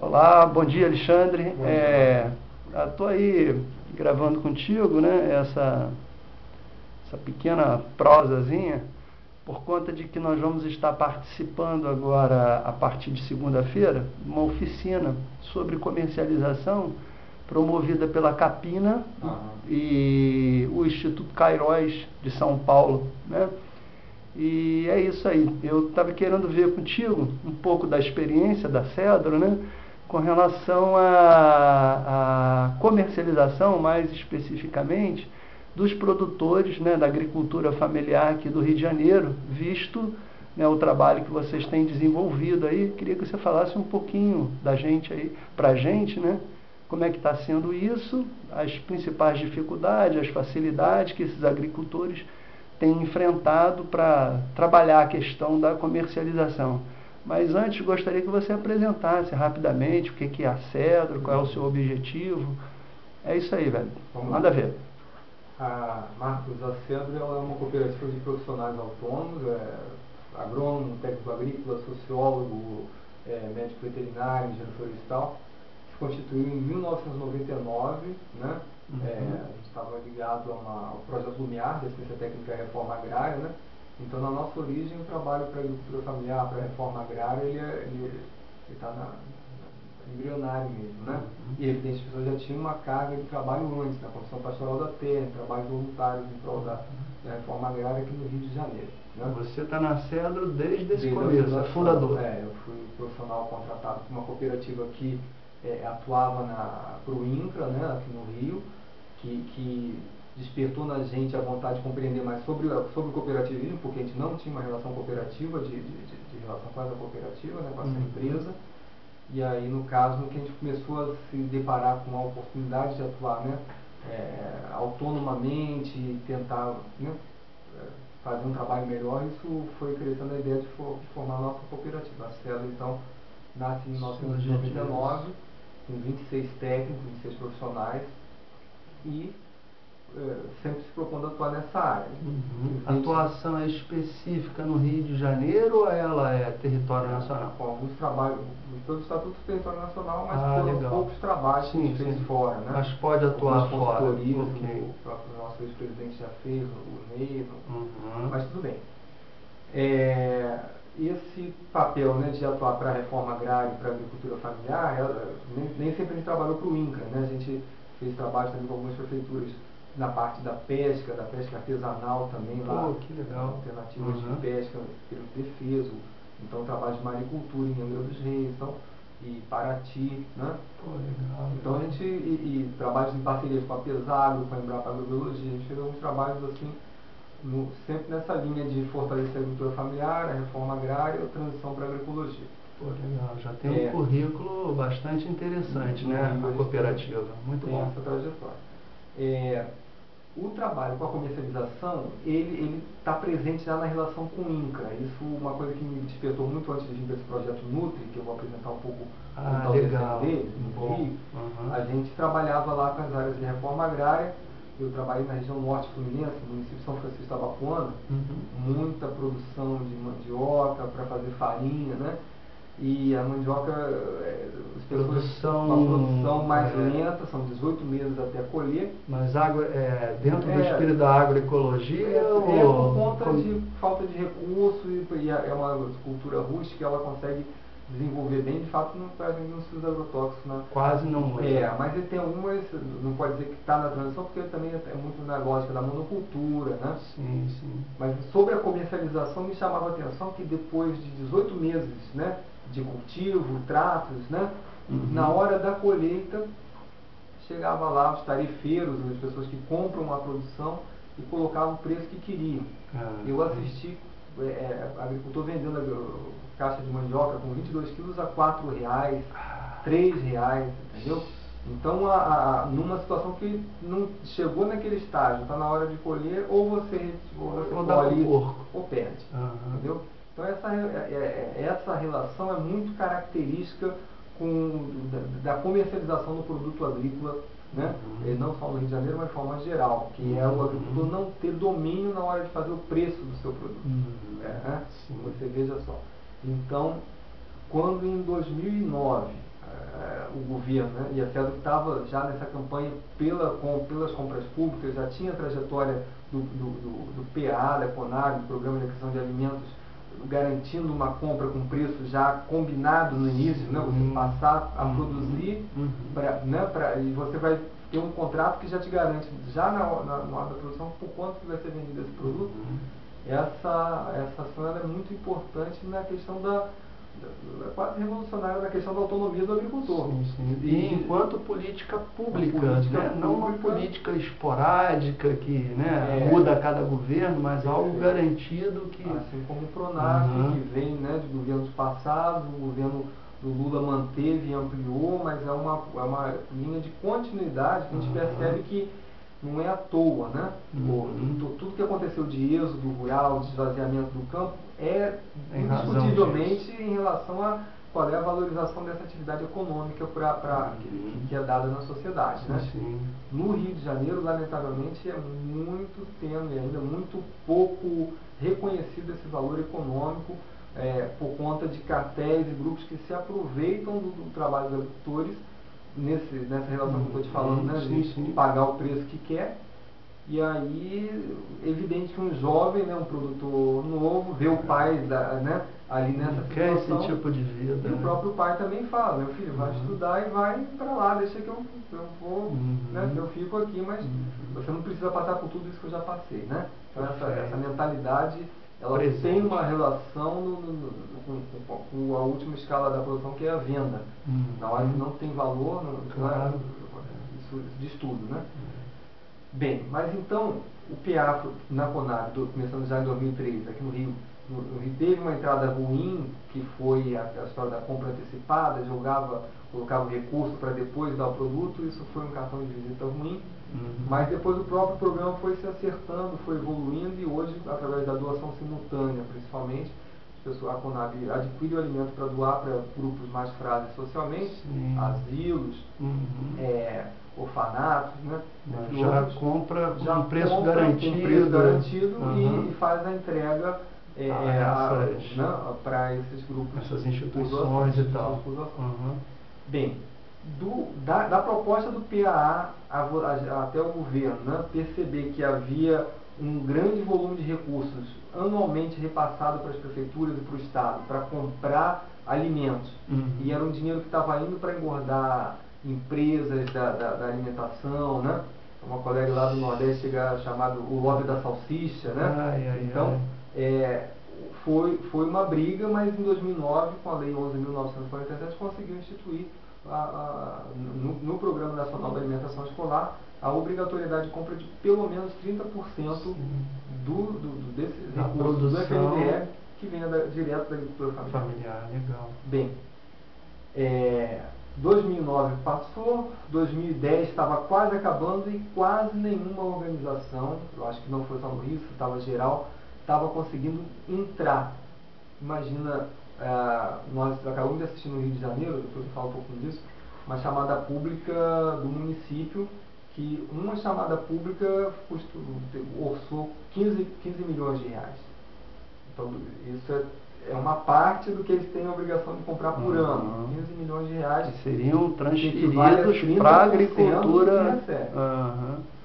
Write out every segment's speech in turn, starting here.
Olá, bom dia, Alexandre. Bom dia. Estou aí gravando contigo, né, essa pequena prosazinha, por conta de que nós vamos estar participando agora, a partir de segunda-feira, de uma oficina sobre comercialização promovida pela Capina e o Instituto Cairóis de São Paulo, né? E é isso aí. Eu estava querendo ver contigo um pouco da experiência da Cedro, né, com relação à comercialização, mais especificamente, dos produtores, né, da agricultura familiar aqui do Rio de Janeiro, visto, né, o trabalho que vocês têm desenvolvido aí. Queria que você falasse um pouquinho da gente aí, para a gente, né, como é que está sendo isso, as principais dificuldades, as facilidades que esses agricultores têm enfrentado para trabalhar a questão da comercialização. Mas antes, gostaria que você apresentasse rapidamente o que é a Cedro, qual é o seu objetivo. É isso aí, velho. Manda ver. Marcos, a Cedro é uma cooperativa de profissionais autônomos, agrônomo, técnico agrícola, sociólogo, médico veterinário, engenheiro florestal. Se constituiu em 1999, né? A gente estava ligado ao projeto Lumiar, de Assistência Técnica e Reforma Agrária, né? Então, na nossa origem, o trabalho para a agricultura familiar, para a reforma agrária, ele está embrionário mesmo, né? E evidente, as pessoas já tinham uma carga de trabalho antes, na Comissão Pastoral da Terra, trabalho voluntário em prol da reforma agrária aqui no Rio de Janeiro, né? Você está na Cedro desde esse começo, é fundador. Eu fui profissional contratado por uma cooperativa que atuava para o INCRA, né, aqui no Rio, que despertou na gente a vontade de compreender mais sobre o cooperativismo, porque a gente não tinha uma relação cooperativa, de relação com essa cooperativa, né, com essa empresa. E aí, no caso, que a gente começou a se deparar com a oportunidade de atuar, né, autonomamente, tentar, né, fazer um trabalho melhor, isso foi crescendo a ideia de formar a nossa cooperativa. A Cedro, então, nasce em 1999, com 26 técnicos, 26 profissionais, e sempre se propondo atuar nessa área. A atuação é específica no Rio de Janeiro ou ela é território nacional? Com alguns trabalhos, pelo Estatuto do Território Nacional, mas por poucos trabalhos que a gente fez fora, né? Mas pode atuar fora. O próprio nosso ex-presidente já fez, o Ney, mas tudo bem. Esse papel, né, de atuar para a reforma agrária e para a agricultura familiar, nem sempre a gente trabalhou para o INCRA, né? A gente fez trabalho também com algumas prefeituras na parte da pesca artesanal também, lá, que legal. Alternativas de pesca pelo defeso, então trabalho de maricultura em Angra dos Reis, então, e Paraty, né? Legal. Então a gente, e trabalhos em parceria com a Pesagro, com a Embrapa Agrobiologia, a gente fez alguns trabalhos assim, sempre nessa linha de fortalecer a agricultura familiar, a reforma agrária e a transição para a agroecologia. Legal, já tem um currículo bastante interessante, né, na cooperativa. Muito bom. Essa trajetória. O trabalho com a comercialização, ele está presente já na relação com o INCRA. Isso é uma coisa que me despertou muito antes de vir para esse projeto Nutri, que eu vou apresentar um pouco legal. dele, no Rio. A gente trabalhava lá com as áreas de reforma agrária. Eu trabalhei na região norte fluminense, no município de São Francisco da Bapuana, muita produção de mandioca para fazer farinha, né? E a mandioca, as pessoas, uma produção mais lenta, são 18 meses até colher. Mas dentro do espírito da agroecologia? Por conta de falta de recurso, e é uma cultura rústica, ela consegue desenvolver bem, de fato não se usa agrotóxico, né? Quase não usa. Mas tem algumas, não pode dizer que está na transição, porque também é muito na lógica da monocultura, né? Sim. Mas sobre a comercialização me chamava a atenção que depois de 18 meses, né, de cultivo, tratos, né, na hora da colheita, chegava lá os tarefeiros, as pessoas que compram a produção e colocavam o preço que queriam. Eu assisti agricultor vendendo caixa de mandioca com 22 quilos a R$4, R$3, entendeu? Então, numa situação que não chegou naquele estágio, está na hora de colher, ou você colhe ou perde, entendeu? Então, essa relação é muito característica da comercialização do produto agrícola, né? Não só no Rio de Janeiro, mas de forma geral, que é o agricultor não ter domínio na hora de fazer o preço do seu produto. Você veja só. Então, quando em 2009 o governo, né? E a CEDU estava já nessa campanha pelas compras públicas, já tinha a trajetória do PA, da CONAB, do Programa de Aquisição de Alimentos, garantindo uma compra com preço já combinado no início, né? Você passar a produzir, e você vai ter um contrato que já te garante, já na hora da produção, por quanto que vai ser vendido esse produto. Essa ação é muito importante na questão quase revolucionária na questão da autonomia do agricultor. E enquanto política pública, né? Não uma política esporádica que, né, muda a cada governo, mas algo garantido que... Assim como o PRONAF, que vem, né, de governos passados, o governo do Lula manteve e ampliou, mas é uma linha de continuidade que a gente percebe que não é à toa, né? Tudo que aconteceu de êxodo rural, de esvaziamento do campo, é indiscutivelmente em relação a qual é a valorização dessa atividade econômica que é dada na sociedade, né? No Rio de Janeiro, lamentavelmente, é muito tênue, ainda muito pouco reconhecido esse valor econômico, por conta de cartéis e grupos que se aproveitam do trabalho dos agricultores nessa relação que eu estou te falando, né? De pagar o preço que quer. E aí, evidente que um jovem, né, um produtor novo, vê o pai né, ali nessa situação. Quer esse tipo de vida. E o próprio pai também fala, meu filho, vai estudar e vai para lá, deixa que eu vou, né, eu fico aqui, mas você não precisa passar por tudo isso que eu já passei, né? Então essa mentalidade, ela tem uma relação com a última escala da produção, que é a venda. Na hora que não tem valor, isso diz tudo, né? Bem, mas então, o PA na CONAB, começando já em 2003, aqui no Rio, teve uma entrada ruim, que foi a história da compra antecipada, colocava o recurso para depois dar o produto, isso foi um cartão de visita ruim, mas depois o próprio programa foi se acertando, foi evoluindo, e hoje, através da doação simultânea, principalmente, a CONAB adquire o alimento para doar para grupos mais frágeis socialmente, asilos, orfanatos, né? Já compra com preço garantido, e faz a entrega para esses grupos, essas instituições e tal. Bem, da proposta do PAA até o governo, né, perceber que havia um grande volume de recursos anualmente repassado para as prefeituras e para o Estado para comprar alimentos, e era um dinheiro que estava indo para engordar empresas da alimentação, né? Uma colega lá do Nordeste chega chamado o lobby da salsicha, né? Então, foi uma briga, mas em 2009, com a Lei 11.947, conseguiu instituir no Programa Nacional da Alimentação Escolar a obrigatoriedade de compra de pelo menos 30% desses recursos do FNDE, que vem direto da agricultura familiar. Legal. Bem, 2009 passou, 2010 estava quase acabando e quase nenhuma organização, eu acho que não foi só no Rio, estava geral, estava conseguindo entrar. Imagina, nós acabamos de assistir no Rio de Janeiro, depois eu falo um pouquinho disso, uma chamada pública do município, que uma chamada pública orçou 15 milhões de reais. Então, isso é uma parte do que eles têm a obrigação de comprar por ano. 15 milhões de reais. Que seriam transferidos para a agricultura.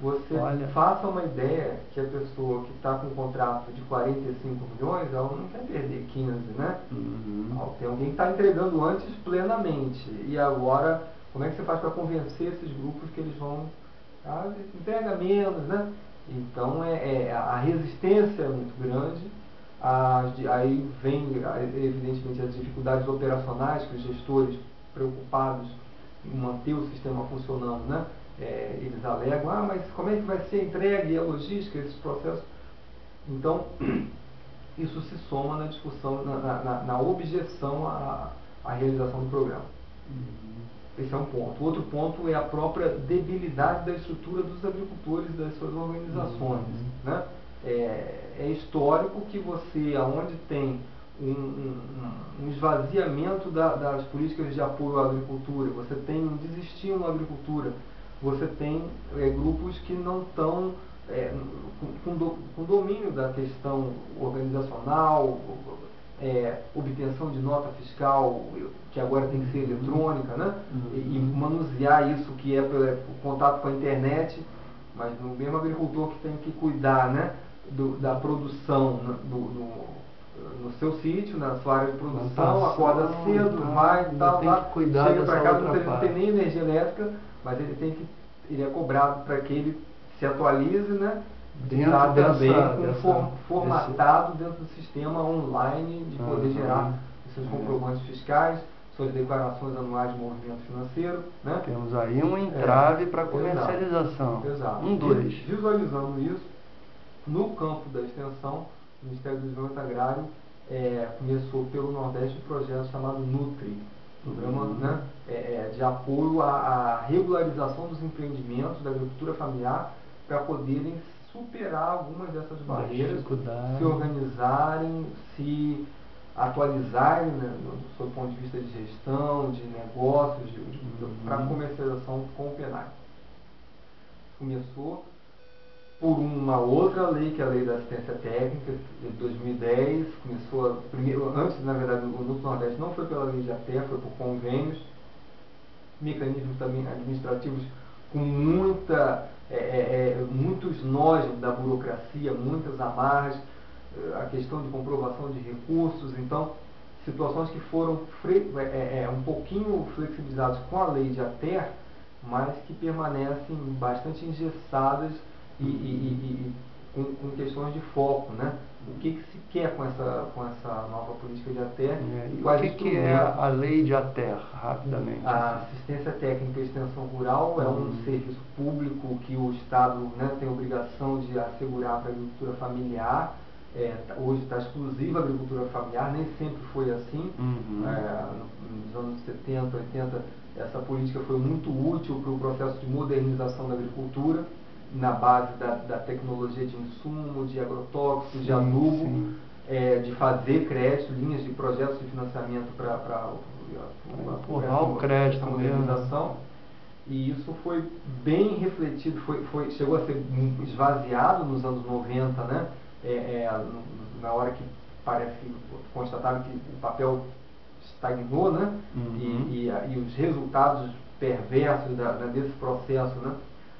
Você faça uma ideia que a pessoa que está com um contrato de 45 milhões, ela não quer perder 15, né? Tem alguém que está entregando antes plenamente. E agora, como é que você faz para convencer esses grupos que eles vão... entrega menos, né? Então, a resistência é muito grande. Aí vem, evidentemente, as dificuldades operacionais, que os gestores preocupados em manter o sistema funcionando, né? Eles alegam, mas como é que vai ser entregue a logística, esses processos? Então, isso se soma na discussão, na objeção à realização do programa. Esse é um ponto. Outro ponto é a própria debilidade da estrutura dos agricultores, das suas organizações, né? É histórico que você, aonde tem um esvaziamento das políticas de apoio à agricultura, você tem um desestímulo à agricultura, você tem grupos que não estão com domínio da questão organizacional, obtenção de nota fiscal, que agora tem que ser eletrônica, né? E manusear isso que é pelo contato com a internet, mas no mesmo agricultor que tem que cuidar, né, da produção no seu sítio, na sua área de produção, acorda cedo, vai e tal, chega para casa, não tem nem energia elétrica, mas ele é cobrado para que ele se atualize, né? Formatado dentro do sistema online de poder gerar os seus comprovantes fiscais, suas declarações anuais de movimento financeiro, né? Temos aí um entrave para comercialização. Exato. Visualizando isso, no campo da extensão, o Ministério do Desenvolvimento Agrário começou pelo Nordeste um projeto chamado NUTRI, programa, né, de apoio à regularização dos empreendimentos da agricultura familiar para poderem superar algumas dessas barreiras, se organizarem, se atualizarem, né, do ponto de vista de gestão, de negócios, para comercialização com o PENAI. Começou por uma outra lei, que é a Lei da Assistência Técnica, de 2010, começou antes, na verdade, no Nordeste não foi pela lei de ATER, foi por convênios, mecanismos também administrativos com muitos nós da burocracia, muitas amarras, a questão de comprovação de recursos, então, situações que foram um pouquinho flexibilizadas com a lei de ATER, mas que permanecem bastante engessadas e com questões de foco, né? O que se quer com essa nova política de ATER? E o que é a lei de ATER, rapidamente? A Assistência Técnica e Extensão Rural é um serviço público que o Estado, né, tem a obrigação de assegurar para a agricultura familiar. Hoje está exclusiva a agricultura familiar, nem sempre foi assim. Nos anos 70, 80, essa política foi muito útil para o processo de modernização da agricultura, na base da tecnologia de insumo, de agrotóxicos, de adubo, de fazer crédito, linhas de projetos de financiamento para empurrar o crédito, modernização. E isso foi bem refletido, chegou a ser esvaziado nos anos 90, né? Na hora que constataram que o papel estagnou, né? E os resultados perversos desse processo, né?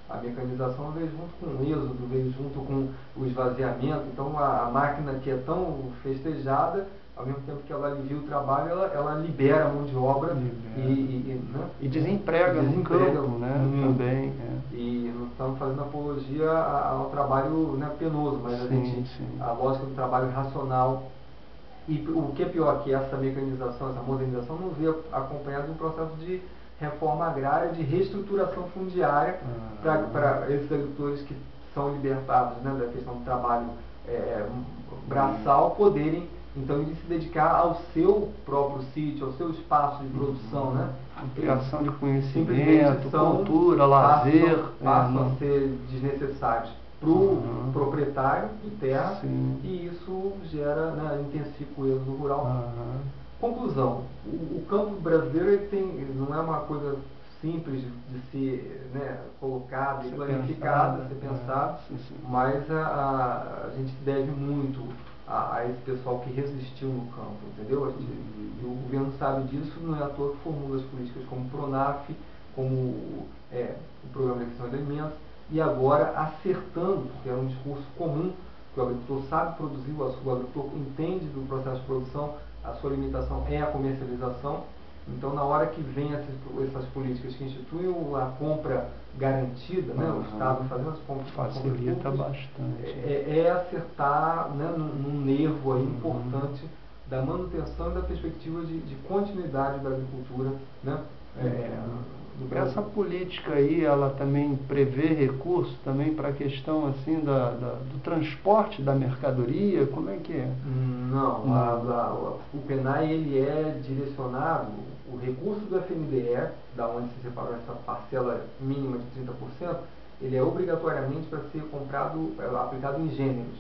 A mecanização veio junto com o êxodo, veio junto com o esvaziamento. Então a máquina, que é tão festejada, ao mesmo tempo que ela alivia o trabalho, ela libera a mão de obra e desemprega no campo, né? Também. E não estamos fazendo apologia ao trabalho, né, penoso, mas a lógica do trabalho racional. E o que é pior, que essa mecanização, essa modernização não veio acompanhada de um processo de reforma agrária, de reestruturação fundiária para esses agricultores que são libertados, né, da questão do trabalho braçal, poderem então se dedicar ao seu próprio sítio, ao seu espaço de produção, né? Ampliação de conhecimento, cultura, lazer, passam a ser desnecessários para o proprietário de terra, e isso gera, né, intensifica o êxodo rural. Conclusão, o campo brasileiro não é uma coisa simples de ser, né, colocada e planificada, ser pensada, mas a gente deve muito a esse pessoal que resistiu no campo, entendeu? E o governo sabe disso, não é à toa que formula as políticas como o PRONAF, como o Programa de Aquisição de Alimentos, e agora acertando, porque era um discurso comum, que o agricultor sabe produzir, o agricultor entende do processo de produção, a sua limitação é a comercialização. Então, na hora que vem essas políticas que instituem a compra garantida, né, o Estado fazendo as compras, facilita bastante. Acertar, né, num nervo aí importante da manutenção e da perspectiva de continuidade da agricultura, né, Essa política aí, ela também prevê recursos também para a questão assim do transporte da mercadoria? Como é que é? Não. O PENAI, ele é direcionado, o recurso do FNDE, da onde se separou essa parcela mínima de 30%, ele é obrigatoriamente para ser aplicado em gêneros.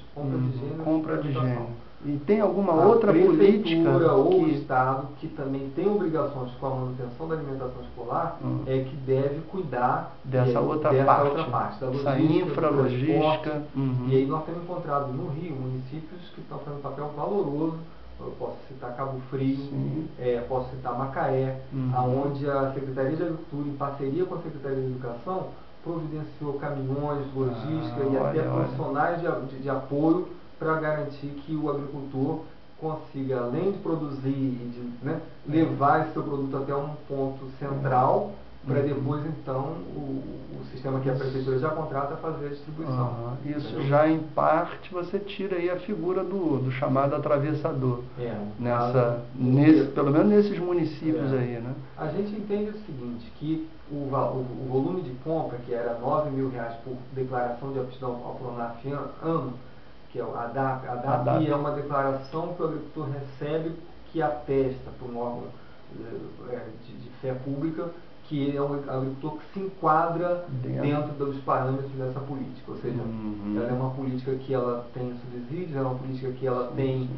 Compra de gênero. E tem alguma outra política ou o Estado, que também tem obrigações com a manutenção da alimentação escolar, que deve cuidar dessa outra parte, da logística, essa infralogística. E aí nós temos encontrado no Rio municípios que estão fazendo um papel valoroso Eu posso citar Cabo Frio, posso citar Macaé, Uhum. onde a Secretaria de Agricultura, em parceria com a Secretaria de Educação, providenciou caminhões, logística e até profissionais de apoio para garantir que o agricultor consiga, além de produzir e de, né, levar esse seu produto até um ponto central, para depois, então, o sistema que a prefeitura já contrata fazer a distribuição. Isso Entendeu? já, em parte, você tira aí a figura do chamado atravessador. Pelo menos nesses municípios aí, né? A gente entende o seguinte, que o volume de compra, que era R$9.000 por declaração de aptidão ao Pronaf ano, que é a DAP. A DAP é uma declaração que o agricultor recebe que atesta para um órgão de fé pública que ele é um agricultor que se enquadra dentro dos parâmetros dessa política. Ou seja, ela é uma política que ela tem subsídios, ela é uma política que ela tem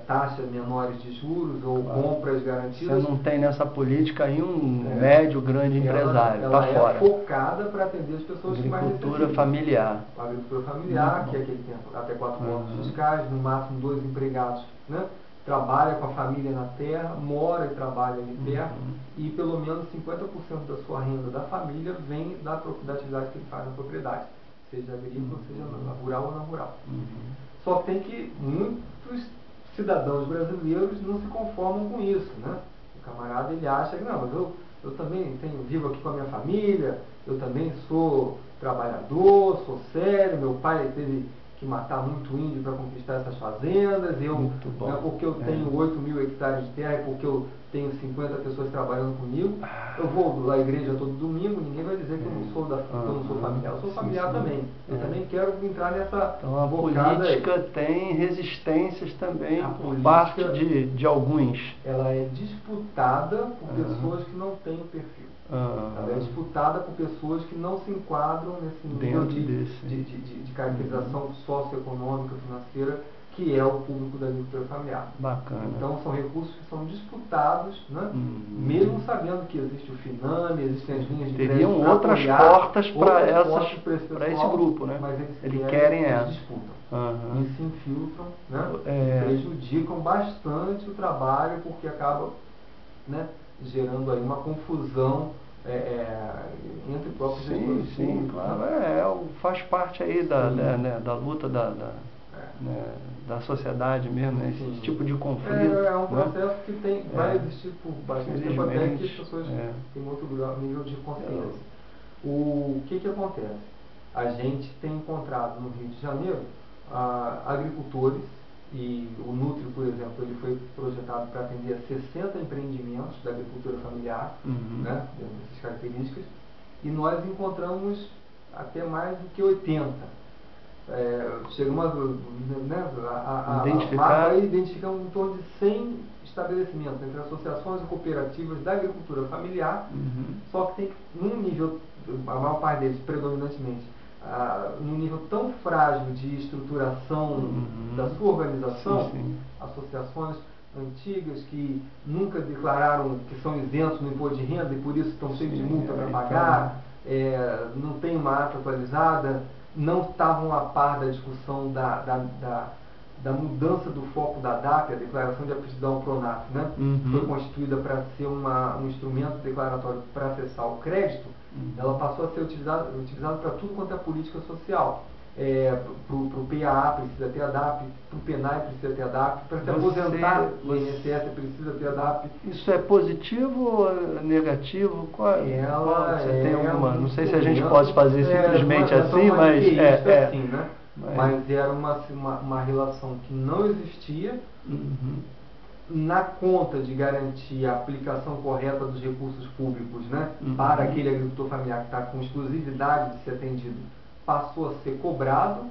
taxas menores de juros ou compras garantidas. Você não tem nessa política aí um médio, grande empresário, ela tá fora. É focada para atender as pessoas que mais necessitam. Agricultura familiar. A agricultura familiar, que é aquele que tem até 4 pontos fiscais, no máximo 2 empregados, né? Trabalha com a família na terra, mora e trabalha ali perto, e pelo menos 50% da sua renda da família vem da atividade que ele faz na propriedade, seja agrícola, seja rural ou não rural. Só tem que muitos cidadãos brasileiros não se conformam com isso, né? O camarada, ele acha que, não, mas eu também vivo aqui com a minha família, eu também sou trabalhador, sou sério, meu pai teve que matar muito índio para conquistar essas fazendas, porque eu tenho 8.000 hectares de terra e porque eu tenho 50 pessoas trabalhando comigo, eu vou à igreja todo domingo, ninguém vai dizer que eu não sou familiar, eu sou familiar também, eu também quero entrar nessa então a política tem resistências também por parte de alguns. Ela é disputada por pessoas que não têm o perfil. Ela é disputada por pessoas que não se enquadram nesse nível de caracterização socioeconômica, financeira, que é o público da agricultura familiar. Bacana. Então são recursos que são disputados, né? Mesmo sabendo que existe o FINAME, existem as linhas de crédito. Teriam outras portas para esse grupo, né? Mas eles querem eles disputam. E se infiltram, né? Prejudicam bastante o trabalho, porque acaba, né, gerando aí uma confusão entre próprios gestores públicos. Sim, claro. Faz parte aí da luta da sociedade mesmo, né? Esse tipo de conflito. É um processo que vai existir por bastante tempo, até que as pessoas têm outro nível de consciência. O que acontece? A gente tem encontrado no Rio de Janeiro agricultores, e o Nutri, por exemplo, ele foi projetado para atender a 60 empreendimentos da agricultura familiar, né, dentro dessas características, e nós encontramos até mais do que 80. Chegamos identificamos em torno de 100 estabelecimentos entre associações e cooperativas da agricultura familiar, só que tem num nível, a maior parte deles predominantemente, num nível tão frágil de estruturação da sua organização, associações antigas que nunca declararam que são isentos no imposto de renda e por isso estão cheios de multa para pagar, não tem uma ata atualizada, não estavam a par da discussão da mudança do foco da DAP, a Declaração de Aptidão ao Pronaf, né? Foi constituída para ser um instrumento declaratório para acessar o crédito. Ela passou a ser utilizada para tudo quanto é política social. Para o PAA precisa ter a DAP, para o PENAI precisa ter a DAP, para se aposentar no INSS precisa ter a DAP. Isso é positivo ou negativo? Você tem alguma? Não sei se a gente pode fazer simplesmente assim, mas assim, né? Mas era uma relação que não existia. Na conta de garantir a aplicação correta dos recursos públicos, né, para aquele agricultor familiar que está com exclusividade de ser atendido, passou a ser cobrado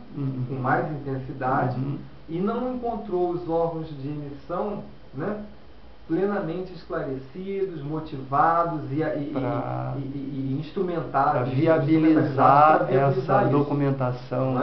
com mais intensidade e não encontrou os órgãos de emissão, né, plenamente esclarecidos, motivados e instrumentados para viabilizar essa documentação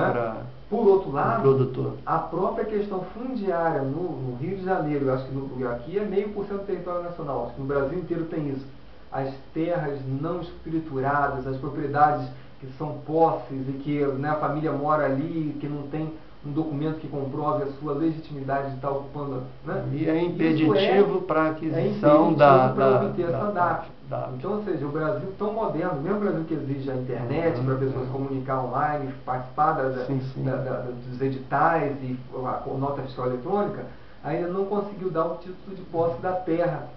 Por outro lado, a própria questão fundiária no Rio de Janeiro, acho que aqui é 0,5% do território nacional, acho que no Brasil inteiro tem isso. As terras não escrituradas, as propriedades que são posses e que, né, a família mora ali, que não tem um documento que comprove a sua legitimidade de estar ocupando, né? E é impeditivo para a aquisição para obter essa DAP. DAP. Então, ou seja, o Brasil tão moderno, mesmo o Brasil que exige a internet para pessoas se comunicar online, participar dos editais e a nota fiscal eletrônica, ainda não conseguiu dar o título de posse da terra.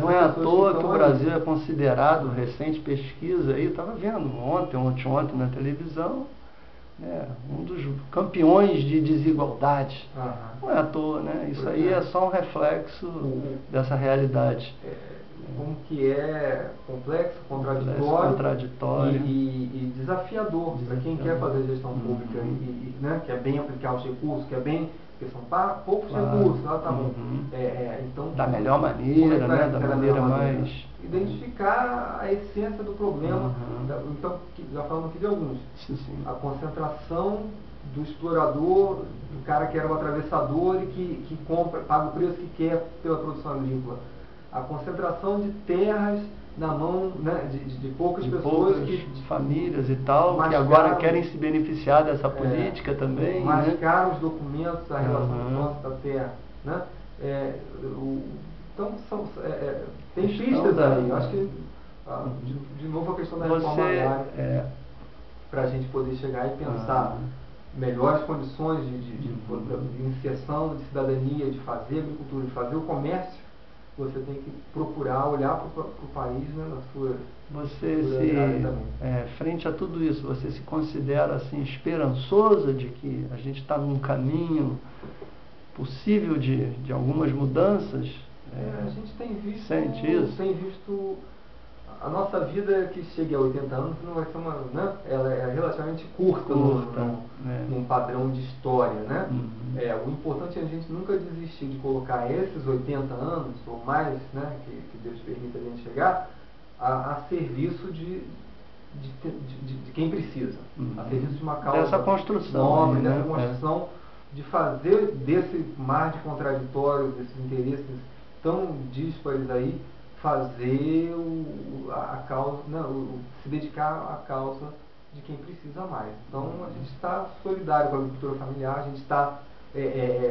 Não é à toa que o Brasil é considerado, recente pesquisa aí, eu estava vendo ontem na televisão, um dos campeões de desigualdade. Não é à toa, né? Isso aí é só um reflexo dessa realidade. Como que é complexo, contraditório e desafiador para quem quer fazer gestão pública né, quer bem aplicar os recursos, porque são poucos recursos, tá bom. Então, da melhor maneira, né? Da maneira mais... Identificar a essência do problema. Então, já falamos aqui de alguns. A concentração do explorador, do cara que era o atravessador e que compra, paga o preço que quer pela produção agrícola. A concentração de terras na mão, né, de poucas pessoas, de famílias e tal, que agora querem se beneficiar dessa política também. Mascarar os documentos, a relação de posse da terra. Né? Então, tem pistas aí. Eu acho que, de novo, a questão da reforma agrária, para a gente poder chegar e pensar melhores condições de inserção de cidadania, de fazer agricultura, de fazer o comércio. Você tem que procurar olhar para o país, né, na sua... frente a tudo isso, você se considera assim esperançoso de que a gente está num caminho possível de algumas mudanças? A gente tem visto... Sente isso? Tem visto... A nossa vida que chega a 80 anos não vai ser ela é relativamente curta num padrão de história, né? O importante é a gente nunca desistir de colocar esses 80 anos ou mais, né, que Deus permita a gente chegar a serviço de quem precisa, a serviço de uma causa dessa construção nobre, dessa construção de fazer desse mar de contraditórios, desses interesses tão díspares aí, fazer a causa, se dedicar à causa de quem precisa mais. Então, a gente está solidário com a agricultura familiar, a gente está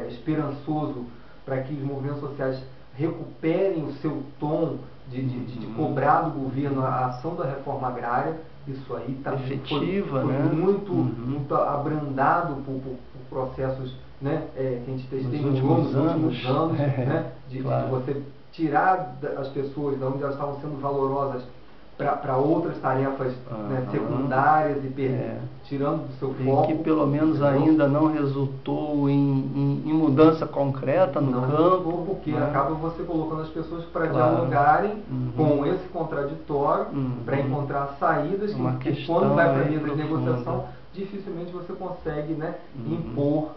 esperançoso para que os movimentos sociais recuperem o seu tom de cobrar do governo a ação da reforma agrária. Isso aí efetiva, foi muito abrandado por processos, né, que a gente testemunhou nos últimos anos, né, de você tirar as pessoas de onde elas estavam sendo valorosas para outras tarefas secundárias e tirando do seu foco. Que pelo menos ainda não resultou em mudança concreta no campo. Porque acaba você colocando as pessoas para dialogarem com esse contraditório, para encontrar saídas que quando vai para a mesa de negociação, dificilmente você consegue, né, impor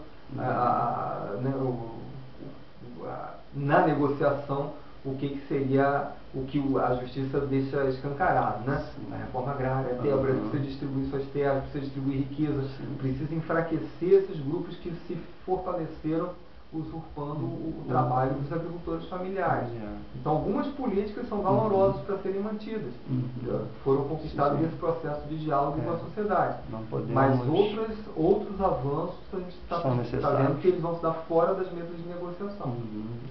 na negociação o que seria o que a justiça deixa escancarado, né? A reforma agrária, o Brasil precisa distribuir suas terras, precisa distribuir riquezas, precisa enfraquecer esses grupos que se fortaleceram usurpando o trabalho dos agricultores familiares. Então, algumas políticas são valorosas para serem mantidas. Foram conquistadas nesse processo de diálogo com a sociedade. Mas outros avanços a gente está vendo que eles vão se dar fora das mesas de negociação.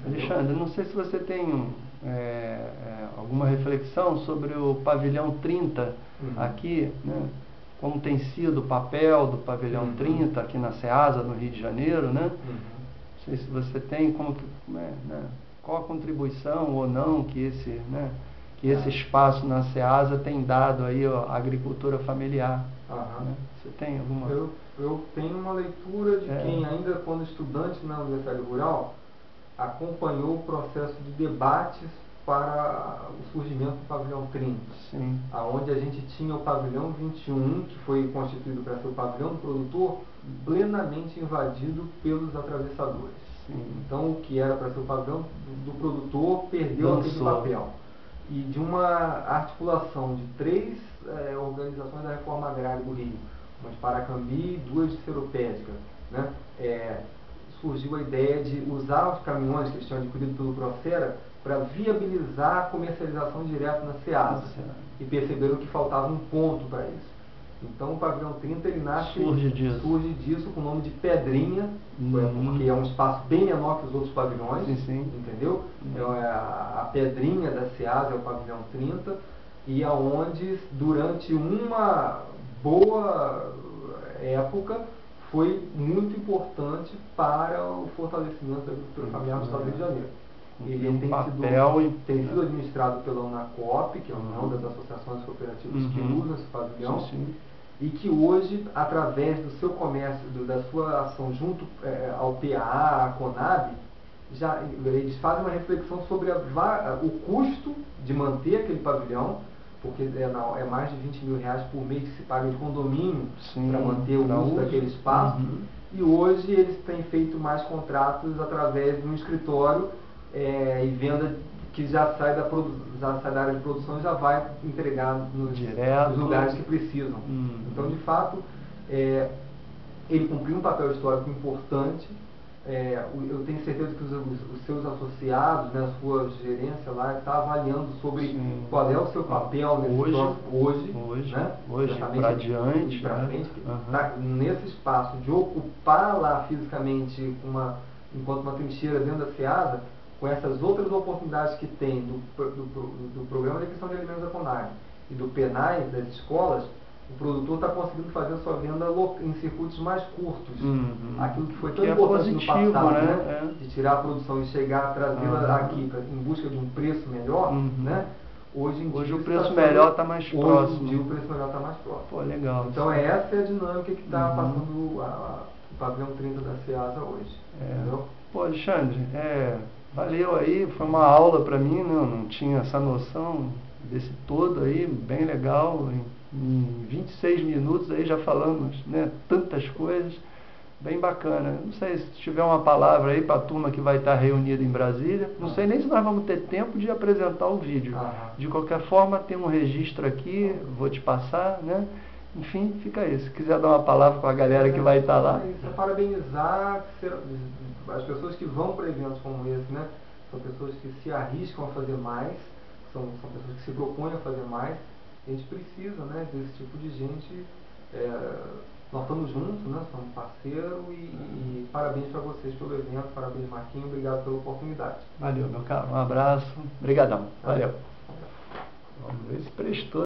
Alexandre, não sei se você tem alguma reflexão sobre o pavilhão 30 aqui, né? Como tem sido o papel do pavilhão 30 aqui na SEASA, no Rio de Janeiro, né? Não sei se você tem qual a contribuição ou não que esse espaço na SEASA tem dado aí à agricultura familiar. Né? Você tem alguma... Eu tenho uma leitura de quem ainda quando estudante na Universidade Rural acompanhou o processo de debates para o surgimento do pavilhão 30, onde a gente tinha o pavilhão 21, que foi constituído para ser o pavilhão do produtor, plenamente invadido pelos atravessadores. Então, o que era para ser o pavilhão do produtor perdeu aquele papel. E de uma articulação de 3 organizações da reforma agrária do Rio, uma de Paracambi e 2 de Seropédica, né? Surgiu a ideia de usar os caminhões que eles tinham adquirido pelo Procera para viabilizar a comercialização direta na SEASA. E perceberam que faltava um ponto para isso. Então o pavilhão 30 ele surge disso com o nome de Pedrinha, porque é um espaço bem menor que os outros pavilhões, entendeu? A Pedrinha da SEASA é o pavilhão 30, e aonde durante uma boa época foi muito importante para o fortalecimento da agricultura familiar no estado do Rio de Janeiro. Ele tem sido administrado pela UNACOP, que é a União das Associações Cooperativas que usam esse pavilhão, e que hoje, através do seu comércio, da sua ação junto ao PAA, à CONAB, eles fazem uma reflexão sobre o custo de manter aquele pavilhão, porque é mais de 20 mil reais por mês que se paga de condomínio para manter o uso daquele espaço. E hoje eles têm feito mais contratos através de um escritório e venda que já sai da área de produção e já vai entregar nos lugares que precisam. Então, de fato, ele cumpriu um papel histórico importante. Eu tenho certeza que os seus associados, né, a sua gerência lá, está avaliando sobre qual é o seu papel hoje, para diante, nesse espaço de ocupar lá fisicamente enquanto uma trincheira dentro da SEASA, com essas outras oportunidades que tem do Programa de Aquisição de Alimentos da CONAB e do PENAI das escolas, o produtor está conseguindo fazer a sua venda em circuitos mais curtos. Aquilo que foi tão importante no passado, né? De tirar a produção e chegar a trazê-la aqui em busca de um preço melhor, né? Hoje o preço melhor está mais próximo. Hoje em dia o preço melhor está mais próximo. Pô, legal. Então essa é a dinâmica que está passando o pavilhão 30 da SEASA hoje. Entendeu? Pô, Alexandre, valeu aí, foi uma aula para mim, né? Eu não tinha essa noção desse todo aí, bem legal. Em 26 minutos aí já falamos, né, tantas coisas, bem bacana. Não sei se tiver uma palavra aí para a turma que vai estar reunida em Brasília. Não sei nem se nós vamos ter tempo de apresentar o vídeo. De qualquer forma, tem um registro aqui, vou te passar, né? Enfim, fica aí. Se quiser dar uma palavra para a galera que vai estar lá. Parabenizar as pessoas que vão para eventos como esse, né? São pessoas que se arriscam a fazer mais, são pessoas que se propõem a fazer mais. A gente precisa, né, desse tipo de gente. Nós estamos juntos, né, somos parceiros e parabéns para vocês pelo evento, parabéns Marquinhos, obrigado pela oportunidade. Valeu, meu caro, um abraço, obrigadão, valeu. Vamos ver se prestou.